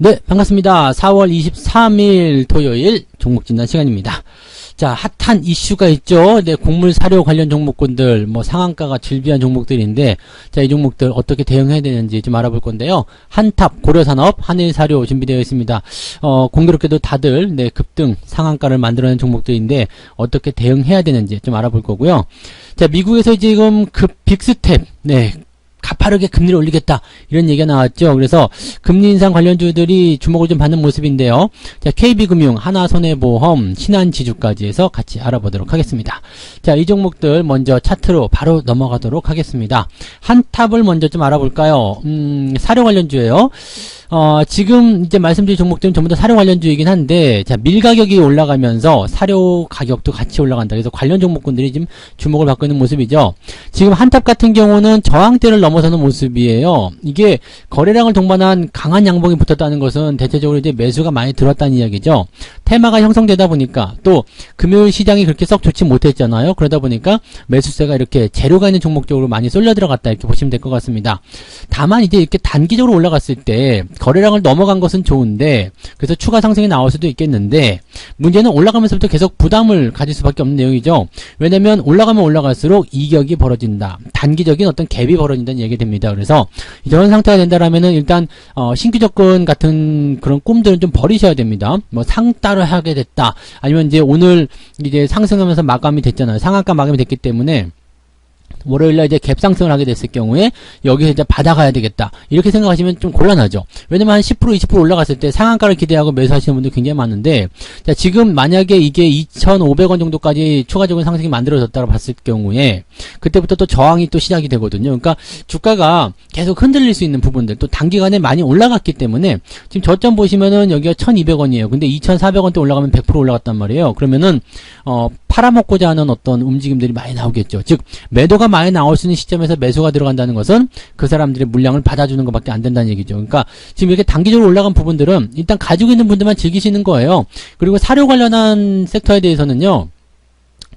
네, 반갑습니다. 4월 23일 토요일 종목 진단 시간입니다. 자, 핫한 이슈가 있죠. 네, 곡물 사료 관련 종목군들, 상한가가 질비한 종목들인데, 자, 이 종목들 어떻게 대응해야 되는지 좀 알아볼 건데요. 한탑, 고려산업, 한일사료 준비되어 있습니다. 공교롭게도 다들, 네, 급등, 상한가를 만들어낸 종목들인데, 어떻게 대응해야 되는지 좀 알아볼 거고요. 자, 미국에서 지금 빅스텝, 네, 가파르게 금리를 올리겠다 이런 얘기가 나왔죠. 그래서 금리 인상 관련주들이 주목을 좀 받는 모습인데요. 자, KB금융, 하나손해보험, 신한지주까지 해서 같이 알아보도록 하겠습니다. 자, 이 종목들 먼저 차트로 바로 넘어가도록 하겠습니다. 한탑을 먼저 좀 알아볼까요? 사료 관련주예요. 지금 이제 말씀드린 종목들은 전부 다 사료 관련주이긴 한데, 자, 밀 가격이 올라가면서 사료 가격도 같이 올라간다. 그래서 관련 종목군들이 지금 주목을 받고 있는 모습이죠. 지금 한탑 같은 경우는 저항대를 넘어서는 모습이에요. 이게 거래량을 동반한 강한 양봉이 붙었다는 것은 대체적으로 이제 매수가 많이 들어왔다는 이야기죠. 테마가 형성되다 보니까 또 금요일 시장이 그렇게 썩 좋지 못했잖아요. 그러다 보니까 매수세가 이렇게 재료가 있는 종목 쪽으로 많이 쏠려 들어갔다 이렇게 보시면 될 것 같습니다. 다만 이제 이렇게 단기적으로 올라갔을 때 거래량을 넘어간 것은 좋은데, 그래서 추가 상승이 나올 수도 있겠는데, 문제는 올라가면서부터 계속 부담을 가질 수밖에 없는 내용이죠. 왜냐면 올라가면 올라갈수록 이격이 벌어진다. 단기적인 어떤 갭이 벌어진다는 얘기가 됩니다. 그래서 이런 상태가 된다라면은 일단 신규 접근 같은 그런 꿈들은 좀 버리셔야 됩니다. 상따를 하게 됐다. 아니면 이제 오늘 이제 상승하면서 마감이 됐잖아요. 상한가 마감이 됐기 때문에 월요일날 이제 갭 상승을 하게 됐을 경우에 여기서 이제 받아가야 되겠다 이렇게 생각하시면 좀 곤란하죠. 왜냐면 한 10% 20% 올라갔을 때 상한가를 기대하고 매수하시는 분들 굉장히 많은데, 자, 지금 만약에 이게 2,500원 정도까지 추가적인 상승이 만들어졌다고 봤을 경우에 그때부터 또 저항이 또 시작이 되거든요. 그러니까 주가가 계속 흔들릴 수 있는 부분들, 또 단기간에 많이 올라갔기 때문에 지금 저점 보시면은 여기가 1,200원이에요. 근데 2,400원대 올라가면 100% 올라갔단 말이에요. 그러면은 팔아먹고자 하는 어떤 움직임들이 많이 나오겠죠. 즉 매도가 많이 나올 수 있는 시점에서 매수가 들어간다는 것은 그 사람들의 물량을 받아주는 것밖에 안 된다는 얘기죠. 그러니까 지금 이렇게 단기적으로 올라간 부분들은 일단 가지고 있는 분들만 즐기시는 거예요. 그리고 사료 관련한 섹터에 대해서는요,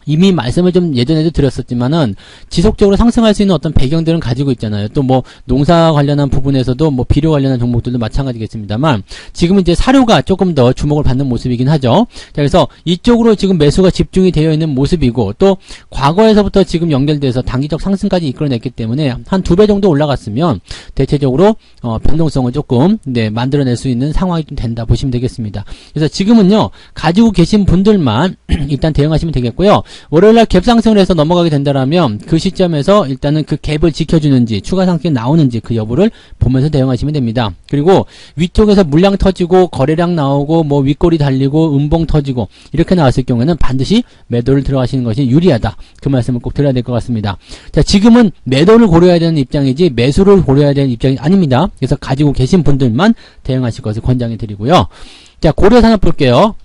이미 말씀을 좀 예전에도 드렸었지만은 지속적으로 상승할 수 있는 어떤 배경들은 가지고 있잖아요. 또 농사 관련한 부분에서도 비료 관련한 종목들도 마찬가지겠습니다만, 지금은 이제 사료가 조금 더 주목을 받는 모습이긴 하죠. 자, 그래서 이쪽으로 지금 매수가 집중이 되어 있는 모습이고, 또 과거에서부터 지금 연결돼서 단기적 상승까지 이끌어냈기 때문에 한 2배 정도 올라갔으면 대체적으로 변동성을 조금 만들어낼 수 있는 상황이 좀 된다 보시면 되겠습니다. 그래서 지금은요, 가지고 계신 분들만 일단 대응하시면 되겠고요. 월요일날 갭 상승을 해서 넘어가게 된다라면 그 시점에서 일단은 그 갭을 지켜주는지 추가 상승이 나오는지 그 여부를 보면서 대응하시면 됩니다. 그리고 위쪽에서 물량 터지고 거래량 나오고 윗골이 달리고 음봉 터지고 이렇게 나왔을 경우에는 반드시 매도를 들어가시는 것이 유리하다. 그 말씀을 꼭 드려야 될 것 같습니다. 자, 지금은 매도를 고려해야 되는 입장이지 매수를 고려해야 되는 입장이 아닙니다. 그래서 가지고 계신 분들만 대응하실 것을 권장해 드리고요. 자, 고려산업 볼게요.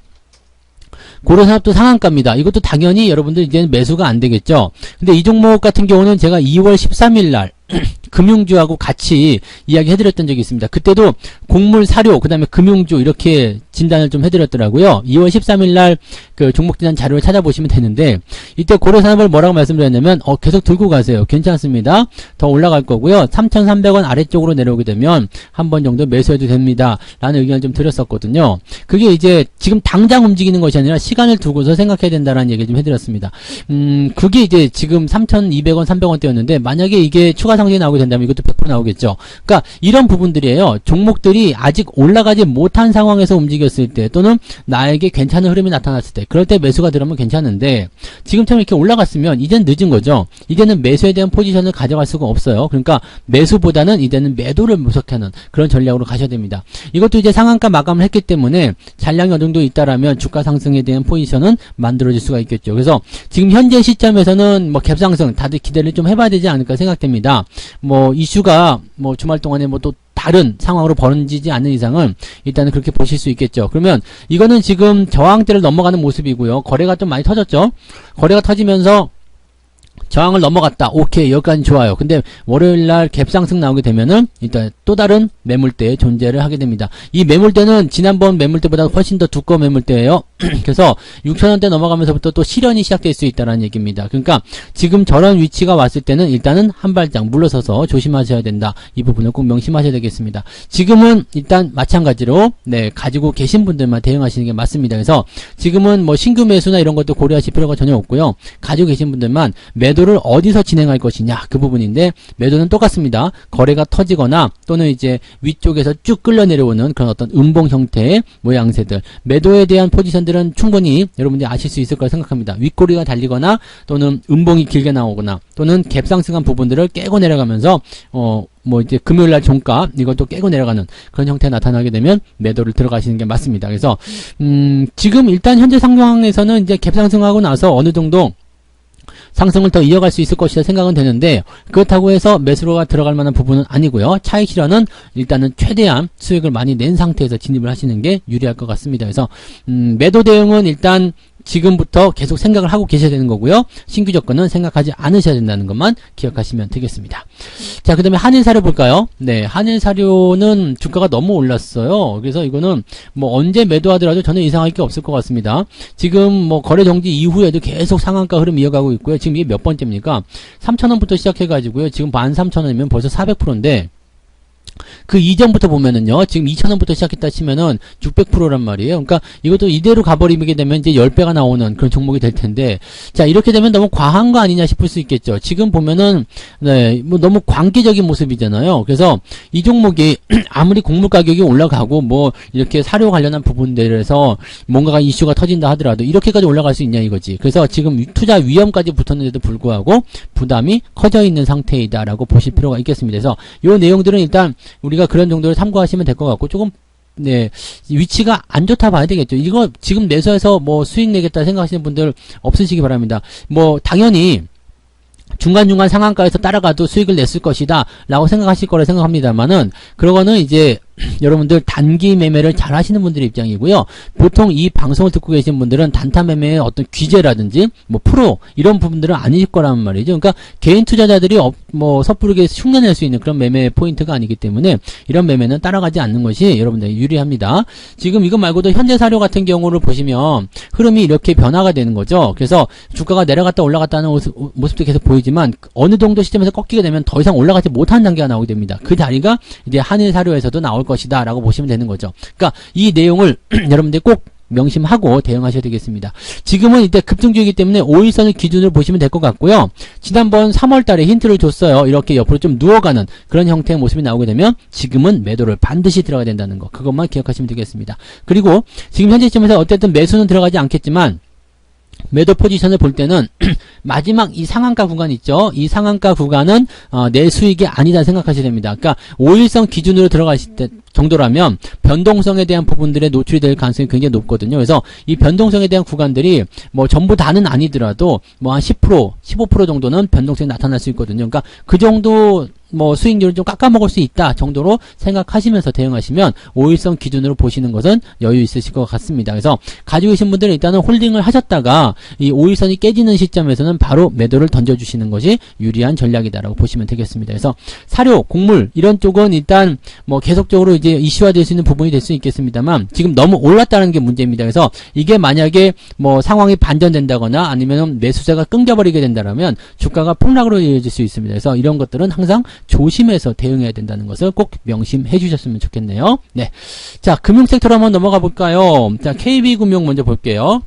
고려산업도 상한가입니다. 이것도 당연히 여러분들 이제는 매수가 안 되겠죠. 근데 이 종목 같은 경우는 제가 2월 13일 날 금융주하고 같이 이야기 해드렸던 적이 있습니다. 그때도 곡물, 사료, 그 다음에 금융주 이렇게 진단을 좀 해드렸더라고요. 2월 13일 날 그 종목 진단 자료를 찾아보시면 되는데, 이때 고려산업을 뭐라고 말씀드렸냐면 계속 들고 가세요. 괜찮습니다. 더 올라갈 거고요. 3,300원 아래쪽으로 내려오게 되면 한 번 정도 매수해도 됩니다. 라는 의견을 좀 드렸었거든요. 그게 이제 지금 당장 움직이는 것이 아니라 시간을 두고서 생각해야 된다라는 얘기를 좀 해드렸습니다. 그게 이제 지금 3,200원, 300원대였는데 만약에 이게 추가 상승이 나오게 된다면 이것도 100% 나오겠죠. 그러니까 이런 부분들이에요. 종목들이 아직 올라가지 못한 상황에서 움직였을 때, 또는 나에게 괜찮은 흐름이 나타났을 때, 그럴 때 매수가 들어오면 괜찮은데, 지금처럼 이렇게 올라갔으면 이제는 늦은 거죠. 이제는 매수에 대한 포지션을 가져갈 수가 없어요. 그러니까 매수보다는 이제는 매도를 모색하는 그런 전략으로 가셔야 됩니다. 이것도 이제 상한가 마감을 했기 때문에 잔량이 어느 정도 있다라면 주가 상승에 대한 포지션은 만들어질 수가 있겠죠. 그래서 지금 현재 시점에서는 갭 상승 다들 기대를 좀 해봐야 되지 않을까 생각됩니다. 이슈가 주말 동안에 또 다른 상황으로 벌어지지 않는 이상은 일단은 그렇게 보실 수 있겠죠. 그러면 이거는 지금 저항대를 넘어가는 모습이고요. 거래가 좀 많이 터졌죠. 거래가 터지면서 저항을 넘어갔다. 오케이. 여기까지 좋아요. 근데 월요일날 갭상승 나오게 되면은 일단 또 다른 매물대의 존재를 하게 됩니다. 이 매물대는 지난번 매물대보다 훨씬 더 두꺼운 매물대예요. 그래서 6,000원대 넘어가면서부터 또 실현이 시작될 수 있다는 얘기입니다. 그러니까 지금 저런 위치가 왔을 때는 일단은 한 발짝 물러서서 조심하셔야 된다. 이 부분을 꼭 명심하셔야 되겠습니다. 지금은 일단 마찬가지로 가지고 계신 분들만 대응하시는 게 맞습니다. 그래서 지금은 뭐 신규 매수나 이런 것도 고려하실 필요가 전혀 없고요. 가지고 계신 분들만 매도를 어디서 진행할 것이냐 그 부분인데 매도는 똑같습니다. 거래가 터지거나 또는 이제 위쪽에서 쭉 끌려 내려오는 그런 어떤 음봉 형태의 모양새들, 매도에 대한 포지션들은 충분히 여러분들이 아실 수 있을 거라 생각합니다. 윗꼬리가 달리거나 또는 음봉이 길게 나오거나 또는 갭상승한 부분들을 깨고 내려가면서 뭐 이제 금요일날 종가 이것도 깨고 내려가는 그런 형태가 나타나게 되면 매도를 들어가시는 게 맞습니다. 그래서 지금 일단 현재 상황에서는 이제 갭상승하고 나서 어느 정도 상승을 더 이어갈 수 있을 것이라 생각은 되는데 그렇다고 해서 매수로가 들어갈 만한 부분은 아니고요. 차익 실현은 일단은 최대한 수익을 많이 낸 상태에서 진입을 하시는 게 유리할 것 같습니다. 그래서 매도 대응은 일단 지금부터 계속 생각을 하고 계셔야 되는 거고요. 신규 조건은 생각하지 않으셔야 된다는 것만 기억하시면 되겠습니다. 자, 그 다음에 한일사료 볼까요? 네, 한일사료는 주가가 너무 올랐어요. 그래서 이거는 뭐 언제 매도하더라도 전혀 이상할 게 없을 것 같습니다. 지금 뭐 거래 정지 이후에도 계속 상한가 흐름 이어가고 있고요. 지금 이게 몇 번째입니까? 3,000원부터 시작해가지고요. 지금 13,000원이면 벌써 400%인데 그 이전부터 보면은요, 지금 2,000원부터 시작했다 치면은 600%란 말이에요. 그러니까 이것도 이대로 가버리게 되면 이제 10배가 나오는 그런 종목이 될 텐데, 자, 이렇게 되면 너무 과한 거 아니냐 싶을 수 있겠죠. 지금 보면은, 뭐 너무 광기적인 모습이잖아요. 그래서 이 종목이 아무리 곡물 가격이 올라가고 뭐 이렇게 사료 관련한 부분들에서 뭔가가 이슈가 터진다 하더라도 이렇게까지 올라갈 수 있냐 이거지. 그래서 지금 투자 위험까지 붙었는데도 불구하고 부담이 커져 있는 상태이다라고 보실 필요가 있겠습니다. 그래서 요 내용들은 일단 우리가 그런 정도를 참고하시면 될 것 같고 조금 위치가 안 좋다 봐야 되겠죠. 이거 지금 매수해서 뭐 수익 내겠다 생각하시는 분들 없으시기 바랍니다. 뭐 당연히 중간중간 상한가에서 따라가도 수익을 냈을 것이다 라고 생각하실 거라 생각합니다만은 그러고는 이제 여러분들 단기 매매를 잘 하시는 분들의 입장이고요. 보통 이 방송을 듣고 계신 분들은 단타 매매의 어떤 규제라든지 뭐 프로 이런 부분들은 아니실 거란 말이죠. 그러니까 개인 투자자들이 뭐 섣부르게 흉내낼 수 있는 그런 매매 포인트가 아니기 때문에 이런 매매는 따라가지 않는 것이 여러분들 유리합니다. 지금 이거 말고도 현대사료 같은 경우를 보시면 흐름이 이렇게 변화가 되는 거죠. 그래서 주가가 내려갔다 올라갔다 하는 모습도 계속 보이지만 어느 정도 시점에서 꺾이게 되면 더 이상 올라가지 못하는 단계가 나오게 됩니다. 그 자리가 이제 한일사료에서도 나올 것이다 라고 보시면 되는 거죠. 그러니까 이 내용을 여러분들이 꼭 명심하고 대응하셔야 되겠습니다. 지금은 이때 급등주이기 때문에 5일선을 기준으로 보시면 될 것 같고요. 지난번 3월달에 힌트를 줬어요. 이렇게 옆으로 좀 누워가는 그런 형태의 모습이 나오게 되면 지금은 매도를 반드시 들어가야 된다는 거, 그것만 기억하시면 되겠습니다. 그리고 지금 현재 시점에서 어쨌든 매수는 들어가지 않겠지만 매도 포지션을 볼 때는 마지막 이 상한가 구간 있죠. 이 상한가 구간은 내 수익이 아니다 생각하셔야 됩니다. 그러니까 5일선 기준으로 들어가실 때 정도라면 변동성에 대한 부분들에 노출이 될 가능성이 굉장히 높거든요. 그래서 이 변동성에 대한 구간들이 뭐 전부 다는 아니더라도 뭐 한 10%, 15% 정도는 변동성이 나타날 수 있거든요. 그러니까 그 정도 뭐 수익률을 좀 깎아먹을 수 있다 정도로 생각하시면서 대응하시면 5일선 기준으로 보시는 것은 여유 있으실 것 같습니다. 그래서 가지고 계신 분들은 일단은 홀딩을 하셨다가 이 5일선이 깨지는 시점에서는 바로 매도를 던져주시는 것이 유리한 전략이다라고 보시면 되겠습니다. 그래서 사료, 곡물 이런 쪽은 일단 뭐 계속적으로 이제 이슈화될 수 있는 부분이 될 수 있겠습니다만 지금 너무 올랐다는 게 문제입니다. 그래서 이게 만약에 뭐 상황이 반전된다거나 아니면 매수세가 끊겨버리게 된다면 주가가 폭락으로 이어질 수 있습니다. 그래서 이런 것들은 항상 조심해서 대응해야 된다는 것을 꼭 명심해 주셨으면 좋겠네요. 네. 자, 금융 섹터로 한번 넘어가 볼까요? 자, KB금융 먼저 볼게요.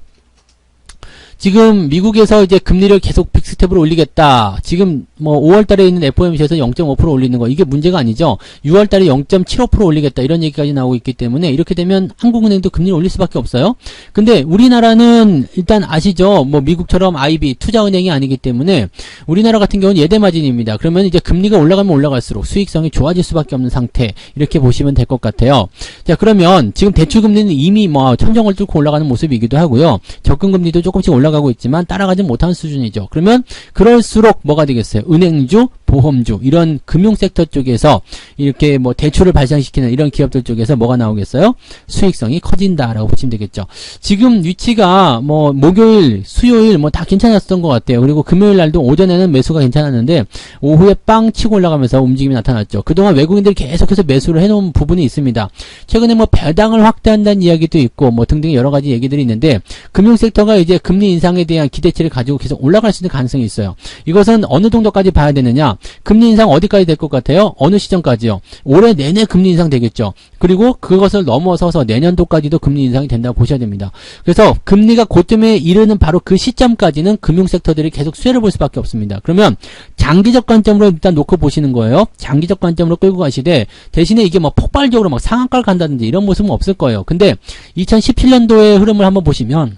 지금 미국에서 이제 금리를 계속 빅스텝으로 올리겠다. 지금 뭐 5월달에 있는 FOMC에서 0.5% 올리는 거 이게 문제가 아니죠. 6월달에 0.75% 올리겠다 이런 얘기까지 나오고 있기 때문에 이렇게 되면 한국은행도 금리를 올릴 수밖에 없어요. 근데 우리나라는 일단 아시죠. 뭐 미국처럼 IB 투자은행이 아니기 때문에 우리나라 같은 경우는 예대마진입니다. 그러면 이제 금리가 올라가면 올라갈수록 수익성이 좋아질 수밖에 없는 상태 이렇게 보시면 될 것 같아요. 자, 그러면 지금 대출금리는 이미 뭐 천정을 뚫고 올라가는 모습이기도 하고요. 적금금리도 조금씩 올라가고 올라가고 있지만 따라가지 못하는 수준이죠. 그러면 그럴수록 뭐가 되겠어요? 은행주, 보험주 이런 금융섹터 쪽에서 이렇게 뭐 대출을 발생시키는 이런 기업들 쪽에서 뭐가 나오겠어요? 수익성이 커진다라고 보시면 되겠죠. 지금 위치가 뭐 목요일, 수요일 뭐 다 괜찮았던 것 같아요. 그리고 금요일 날도 오전에는 매수가 괜찮았는데 오후에 빵 치고 올라가면서 움직임이 나타났죠. 그동안 외국인들이 계속해서 매수를 해놓은 부분이 있습니다. 최근에 뭐 배당을 확대한다는 이야기도 있고 뭐 등등 여러 가지 얘기들이 있는데 금융섹터가 이제 금리 인상에 대한 기대치를 가지고 계속 올라갈 수 있는 가능성이 있어요. 이것은 어느 정도까지 봐야 되느냐? 금리 인상 어디까지 될 것 같아요? 어느 시점까지요? 올해 내내 금리 인상 되겠죠. 그리고 그것을 넘어서서 내년도까지도 금리 인상이 된다고 보셔야 됩니다. 그래서 금리가 고점에 이르는 바로 그 시점까지는 금융섹터들이 계속 수혜를 볼 수밖에 없습니다. 그러면 장기적 관점으로 일단 놓고 보시는 거예요. 장기적 관점으로 끌고 가시되 대신에 이게 뭐 폭발적으로 막 상한가를 간다든지 이런 모습은 없을 거예요. 근데 2017년도의 흐름을 한번 보시면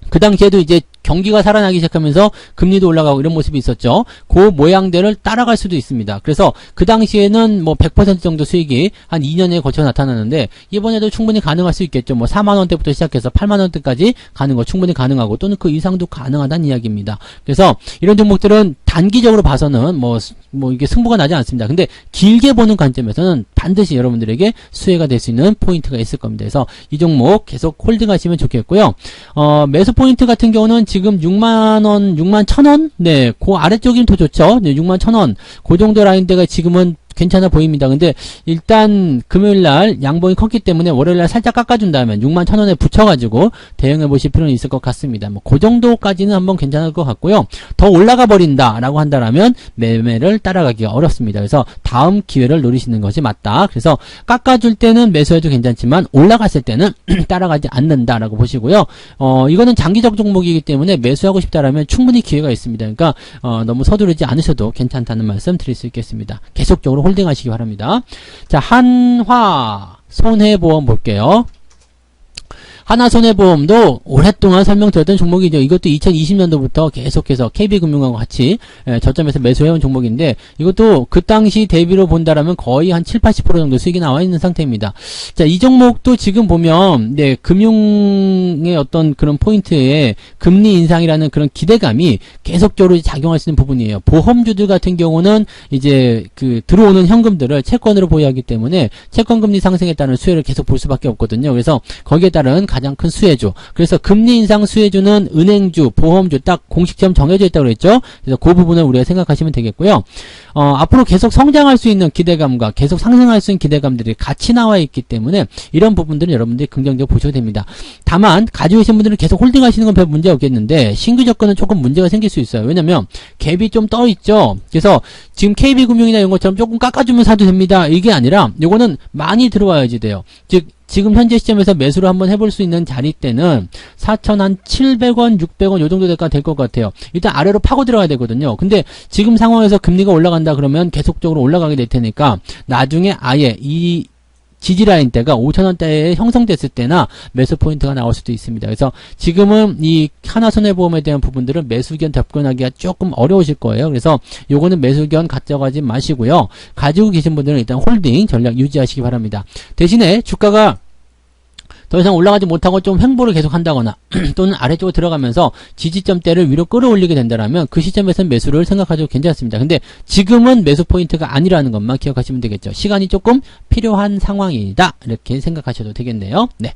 그 당시에도 이제 경기가 살아나기 시작하면서 금리도 올라가고 이런 모습이 있었죠. 그 모양대를 따라갈 수도 있습니다. 그래서 그 당시에는 뭐 100% 정도 수익이 한 2년에 거쳐 나타나는데 이번에도 충분히 가능할 수 있겠죠. 뭐 4만원대부터 시작해서 8만원대까지 가는 거 충분히 가능하고 또는 그 이상도 가능하다는 이야기입니다. 그래서 이런 종목들은 단기적으로 봐서는 뭐 이게 승부가 나지 않습니다. 근데 길게 보는 관점에서는 반드시 여러분들에게 수혜가 될 수 있는 포인트가 있을 겁니다. 그래서 이 종목 계속 홀딩하시면 좋겠고요. 매수 포인트 같은 경우는 지금 6만원, 61,000원? 네, 그 아래쪽이면 더 좋죠. 네, 61,000원. 그 정도 라인대가 지금은 괜찮아 보입니다. 근데 일단 금요일날 양봉이 컸기 때문에 월요일날 살짝 깎아준다면 61,000원에 붙여가지고 대응해 보실 필요는 있을 것 같습니다. 뭐 그 정도까지는 한번 괜찮을 것 같고요. 더 올라가 버린다라고 한다라면 매매를 따라가기가 어렵습니다. 그래서 다음 기회를 노리시는 것이 맞다. 그래서 깎아줄 때는 매수해도 괜찮지만 올라갔을 때는 따라가지 않는다라고 보시고요. 이거는 장기적 종목이기 때문에 매수하고 싶다라면 충분히 기회가 있습니다. 그러니까 너무 서두르지 않으셔도 괜찮다는 말씀 드릴 수 있겠습니다. 계속적으로 홀딩하시기 바랍니다. 자, 한화 손해보험 볼게요. 하나손해보험도 오랫동안 설명드렸던 종목이죠. 이것도 2020년도부터 계속해서 KB금융하고 같이 저점에서 매수해온 종목인데 이것도 그 당시 대비로 본다라면 거의 한 7, 80% 정도 수익이 나와 있는 상태입니다. 자, 이 종목도 지금 보면 네, 금융의 어떤 그런 포인트에 금리 인상이라는 그런 기대감이 계속적으로 작용할 수 있는 부분이에요. 보험주들 같은 경우는 이제 그 들어오는 현금들을 채권으로 보유하기 때문에 채권금리 상승에 따른 수혜를 계속 볼 수밖에 없거든요. 그래서 거기에 따른 가장 큰 수혜주. 그래서 금리 인상 수혜주는 은행주, 보험주 딱 공식점 정해져 있다고 그랬죠. 그래서 그 부분을 우리가 생각하시면 되겠고요. 앞으로 계속 성장할 수 있는 기대감과 계속 상승할 수 있는 기대감들이 같이 나와 있기 때문에 이런 부분들은 여러분들이 긍정적으로 보셔도 됩니다. 다만 가지고 계신 분들은 계속 홀딩하시는 건 별 문제 없겠는데 신규 접근은 조금 문제가 생길 수 있어요. 왜냐면 갭이 좀 떠 있죠. 그래서 지금 KB금융이나 이런 것처럼 조금 깎아주면 사도 됩니다. 이게 아니라 요거는 많이 들어와야지 돼요. 즉 지금 현재 시점에서 매수를 한번 해볼 수 있는 자리 때는 4,700원, 600원 요 정도 될 것 같아요. 일단 아래로 파고 들어가야 되거든요. 근데 지금 상황에서 금리가 올라간다 그러면 계속적으로 올라가게 될 테니까 나중에 아예 이 지지라인대가 5,000원대에 형성됐을 때나 매수 포인트가 나올 수도 있습니다. 그래서 지금은 이 하나손해보험에 대한 부분들은 매수견 접근하기가 조금 어려우실 거예요. 그래서 요거는 매수견 가져가지 마시고요. 가지고 계신 분들은 일단 홀딩 전략 유지하시기 바랍니다. 대신에 주가가 더 이상 올라가지 못하고 좀 횡보를 계속 한다거나 또는 아래쪽으로 들어가면서 지지점대를 위로 끌어올리게 된다면 그 시점에서는 매수를 생각하셔도 괜찮습니다. 근데 지금은 매수 포인트가 아니라는 것만 기억하시면 되겠죠. 시간이 조금 필요한 상황이다. 이렇게 생각하셔도 되겠네요. 네.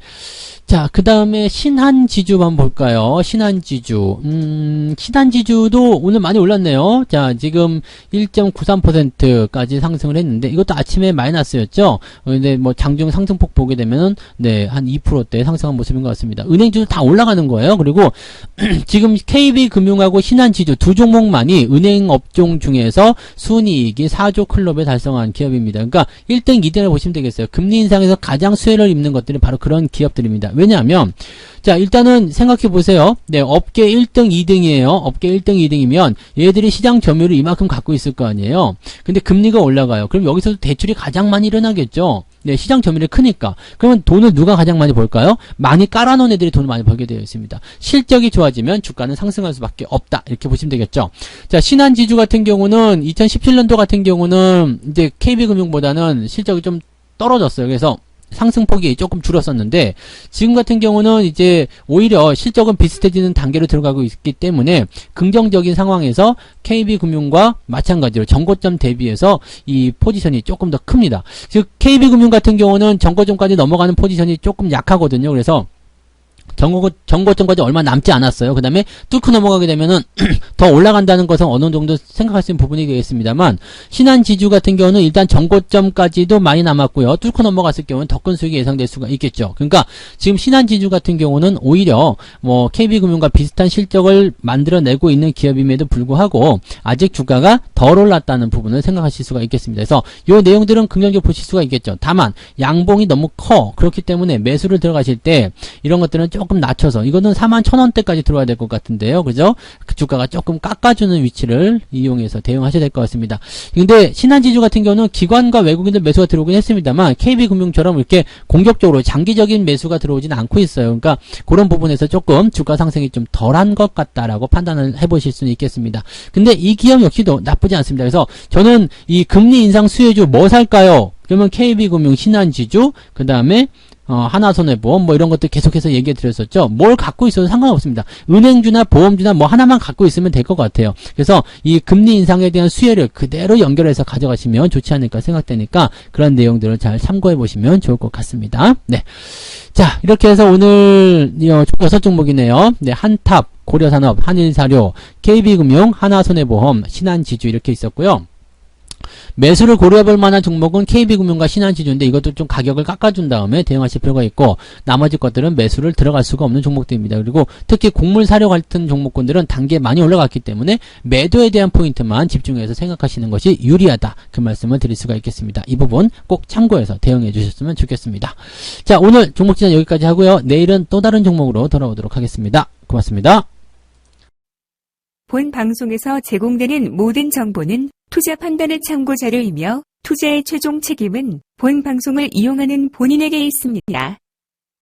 자, 그 다음에 신한지주 한번 볼까요? 신한지주. 신한지주도 오늘 많이 올랐네요. 자, 지금 1.93%까지 상승을 했는데 이것도 아침에 마이너스였죠. 근데 뭐 장중 상승폭 보게 되면은 네, 한 2%대 상승한 모습인 것 같습니다. 은행주도 다 올라가는 거예요. 그리고 지금 KB금융하고 신한지주 두 종목만이 은행 업종 중에서 순이익이 4조 클럽에 달성한 기업입니다. 그러니까 1등, 2등을 보시면 되겠어요. 금리 인상에서 가장 수혜를 입는 것들이 바로 그런 기업들입니다. 왜냐하면 자, 일단은 생각해 보세요. 네, 업계 1등, 2등이에요. 업계 1등, 2등이면 얘들이 시장 점유율을 이만큼 갖고 있을 거 아니에요. 근데 금리가 올라가요. 그럼 여기서도 대출이 가장 많이 일어나겠죠. 네, 시장 점유율이 크니까. 그러면 돈을 누가 가장 많이 벌까요? 많이 깔아놓은 애들이 돈을 많이 벌게 되어 있습니다. 실적이 좋아지면 주가는 상승할 수밖에 없다. 이렇게 보시면 되겠죠. 자, 신한지주 같은 경우는 2017년도 같은 경우는 이제 KB금융보다는 실적이 좀 떨어졌어요. 그래서 상승폭이 조금 줄었었는데 지금 같은 경우는 이제 오히려 실적은 비슷해지는 단계로 들어가고 있기 때문에 긍정적인 상황에서 KB금융과 마찬가지로 전고점 대비해서 이 포지션이 조금 더 큽니다. 즉 KB금융 같은 경우는 전고점까지 넘어가는 포지션이 조금 약하거든요. 그래서 전고점까지 얼마 남지 않았어요. 그 다음에 뚫고 넘어가게 되면은 더 올라간다는 것은 어느 정도 생각할 수 있는 부분이 되겠습니다만, 신한지주 같은 경우는 일단 전고점까지도 많이 남았고요. 뚫고 넘어갔을 경우는 더 큰 수익이 예상될 수가 있겠죠. 그러니까 지금 신한지주 같은 경우는 오히려 뭐 KB금융과 비슷한 실적을 만들어내고 있는 기업임에도 불구하고 아직 주가가 덜 올랐다는 부분을 생각하실 수가 있겠습니다. 그래서 이 내용들은 긍정적으로 보실 수가 있겠죠. 다만 양봉이 너무 커. 그렇기 때문에 매수를 들어가실 때 이런 것들은 조금 낮춰서, 이거는 41,000원대까지 들어와야 될 것 같은데요. 그죠? 그 주가가 조금 깎아주는 위치를 이용해서 대응하셔야 될 것 같습니다. 근데 신한지주 같은 경우는 기관과 외국인들 매수가 들어오긴 했습니다만 KB금융처럼 이렇게 공격적으로 장기적인 매수가 들어오진 않고 있어요. 그러니까 그런 부분에서 조금 주가 상승이 좀 덜한 것 같다라고 판단을 해보실 수는 있겠습니다. 근데 이 기업 역시도 나쁘지 않습니다. 그래서 저는 이 금리 인상 수혜주 뭐 살까요? 그러면 KB금융, 신한지주, 그 다음에 하나손해보험 뭐 이런 것들 계속해서 얘기해 드렸었죠. 뭘 갖고 있어도 상관없습니다. 은행주나 보험주나 뭐 하나만 갖고 있으면 될 것 같아요. 그래서 이 금리 인상에 대한 수혜를 그대로 연결해서 가져가시면 좋지 않을까 생각되니까 그런 내용들을 잘 참고해 보시면 좋을 것 같습니다. 네. 자, 이렇게 해서 오늘 6종목이네요. 네, 한탑, 고려산업, 한일사료, KB금융, 하나손해보험, 신한지주 이렇게 있었고요. 매수를 고려해볼 만한 종목은 KB금융과 신한지주인데 이것도 좀 가격을 깎아준 다음에 대응하실 필요가 있고, 나머지 것들은 매수를 들어갈 수가 없는 종목들입니다. 그리고 특히 곡물사료 같은 종목군들은 단계에 많이 올라갔기 때문에 매도에 대한 포인트만 집중해서 생각하시는 것이 유리하다, 그 말씀을 드릴 수가 있겠습니다. 이 부분 꼭 참고해서 대응해 주셨으면 좋겠습니다. 자, 오늘 종목진단 여기까지 하고요. 내일은 또 다른 종목으로 돌아오도록 하겠습니다. 고맙습니다. 본 방송에서 제공되는 모든 정보는 투자 판단의 참고 자료이며 투자의 최종 책임은 본 방송을 이용하는 본인에게 있습니다.